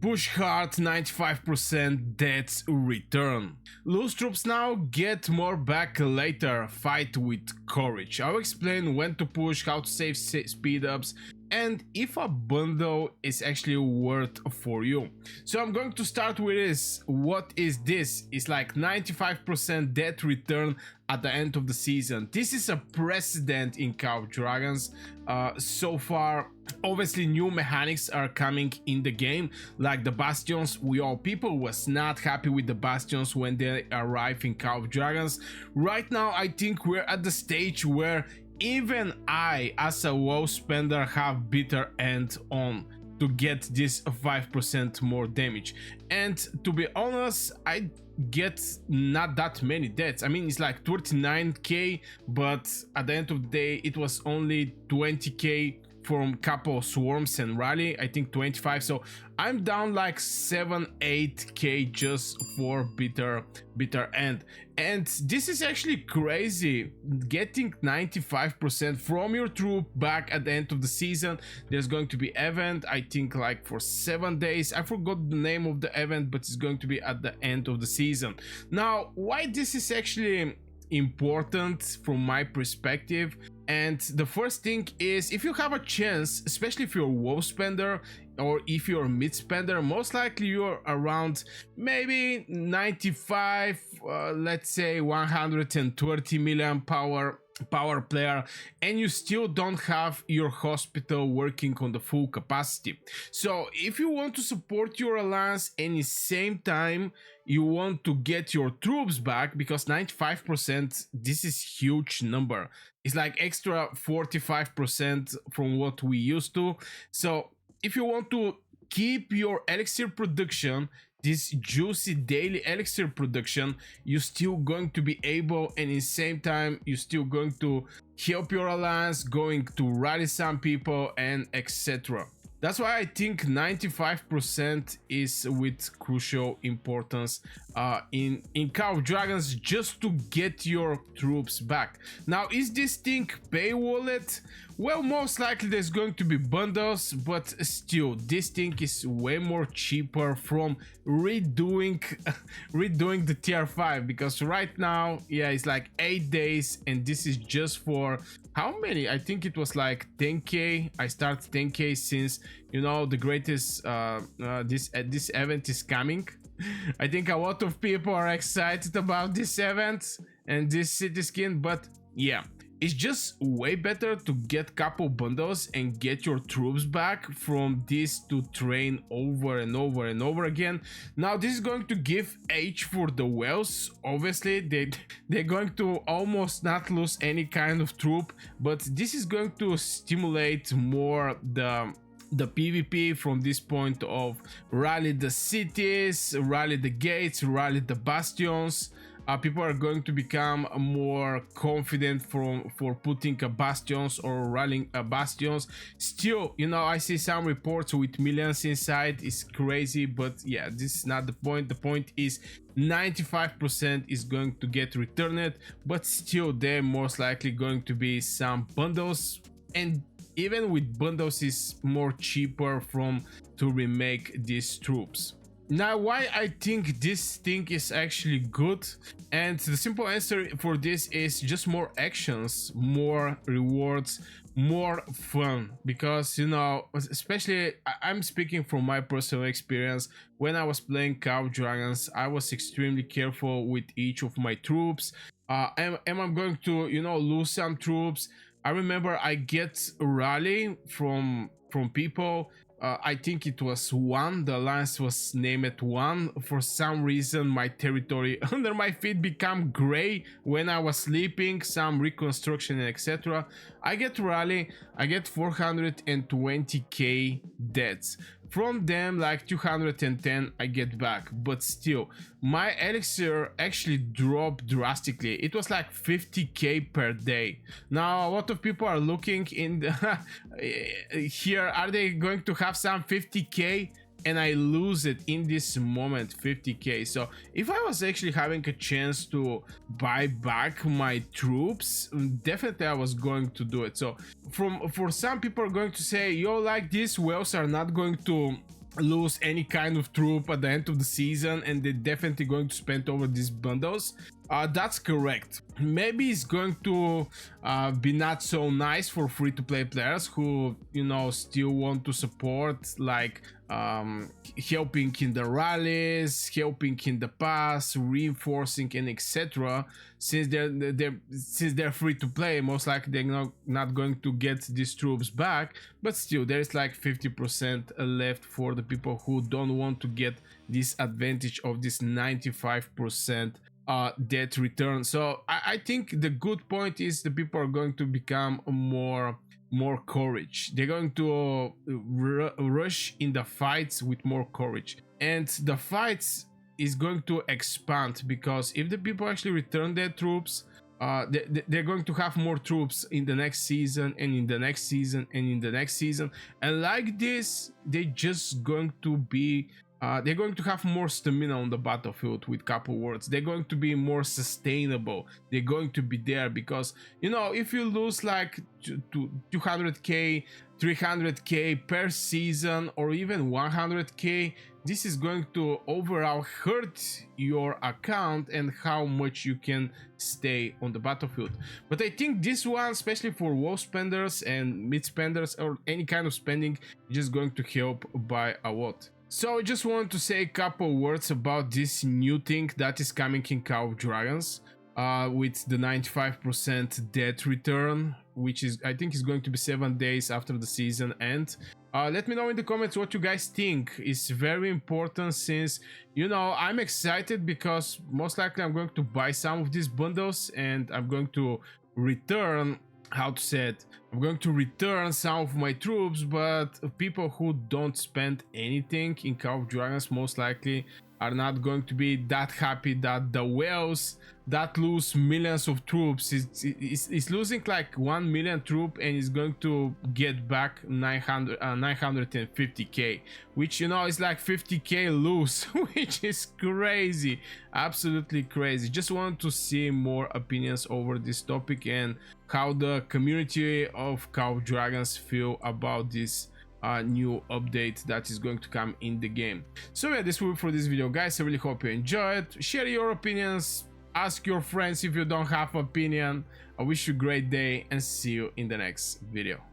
Push hard, 95% deaths return. Lose troops now, get more back later, fight with courage. I'll explain when to push, how to save speed ups, and if a bundle is actually worth for you. So I'm going to start with this. What is this? It's like 95% death return at the end of the season. This is a precedent in Call of Dragons so far. Obviously new mechanics are coming in the game, like the Bastions. People was not happy with the Bastions when they arrive in Call of Dragons. Right now I think we're at the stage where even I, as a WoW spender, have bitter end on to get this 5% more damage. And to be honest, I get not that many deaths. I mean, it's like 39k, but at the end of the day it was only 20k from couple swarms and rally, I think 25, so I'm down like 7-8k just for bitter end. And this is actually crazy, getting 95% from your troop back at the end of the season. There's going to be event, I think like for 7 days. I forgot the name of the event, but it's going to be at the end of the season. Now, why this is actually important from my perspective, and the first thing is, if you have a chance, especially if you're a WoW spender or if you're a mid spender, most likely you're around maybe 95, let's say 130 million power player, and you still don't have your hospital working on the full capacity. So if you want to support your alliance and at the same time you want to get your troops back, because 95%, this is huge number, it's like extra 45% from what we used to. So if you want to keep your elixir production, this juicy daily elixir production, you're still going to be able, and in the same time you're still going to help your alliance, going to rally some people, and etc. That's why I think 95% is with crucial importance in Call of Dragons, just to get your troops back. Now, is this thing paywalled? Well, most likely there's going to be bundles, but still, this thing is way more cheaper from redoing the tier 5, because right now, yeah, it's like 8 days, and this is just for how many? I think it was like 10k. I started 10k since, you know, the greatest this event is coming. I think a lot of people are excited about this event and this city skin, but yeah, it's just way better to get couple bundles and get your troops back from this to train over and over and over again. Now this is going to give age for the whales. Obviously they're going to almost not lose any kind of troop, but this is going to stimulate more the PvP from this point of rally the cities, rally the gates, rally the bastions. People are going to become more confident for putting a bastions or rallying a bastions. Still, you know, I see some reports with millions inside. It's crazy, but yeah, this is not the point. The point is 95% is going to get returned, but still there most likely going to be some bundles, and even with bundles is more cheaper to remake these troops. Now, why I think this thing is actually good, and the simple answer for this is just more actions, more rewards, more fun. Because, you know, especially I'm speaking from my personal experience. When I was playing Call of Dragons, I was extremely careful with each of my troops. Am I going to, you know, lose some troops? I remember I get a rally from people. I think it was 1, the alliance was named 1. For some reason my territory under my feet became gray when I was sleeping, some reconstruction and etc. I get rally, I get 420k deaths. From them, like 210 I get back, but still my elixir actually dropped drastically. It was like 50k per day. Now a lot of people are looking in the here, are they going to have some 50k? And I lose it in this moment, 50k. So if I was actually having a chance to buy back my troops, definitely I was going to do it. So for some people are going to say, yo, like these whales are not going to lose any kind of troop at the end of the season, and they're definitely going to spend over these bundles. That's correct. Maybe it's going to be not so nice for free-to-play players who, you know, still want to support, like helping in the rallies, helping in the pass, reinforcing, and etc. Since they're free to play, most likely they're not going to get these troops back. But still, there is like 50% left for the people who don't want to get this advantage of this 95% debt return. So I think the good point is the people are going to become more courage. They're going to rush in the fights with more courage, and the fights is going to expand, because if the people actually return their troops, they're going to have more troops in the next season, and in the next season, and in the next season, and like this they're just going to be they're going to have more stamina on the battlefield. With couple words, they're going to be more sustainable. They're going to be there, because, you know, if you lose like 200k, 300k per season, or even 100k, this is going to overall hurt your account and how much you can stay on the battlefield. But I think this one, especially for low spenders and mid spenders, or any kind of spending, is just going to help by a lot. So I just want to say a couple words about this new thing that is coming in Call of Dragons, with the 95% debt return, which is, I think, is going to be 7 days after the season end. Let me know in the comments what you guys think. It's very important, since, you know, I'm excited, because most likely I'm going to buy some of these bundles, and I'm going to return, how to say it, I'm going to return some of my troops. But people who don't spend anything in Call of Dragons most likely are not going to be that happy that the whales that lose millions of troops is losing like 1 million troop, and is going to get back 950k, which, you know, is like 50k lose, which is crazy, absolutely crazy. Just want to see more opinions over this topic, and how the community of Call of Dragons feel about this new update that is going to come in the game. So yeah, this will be for this video, guys. I really hope you enjoyed. Share your opinions, ask your friends if you don't have opinion. I wish you a great day, and see you in the next video.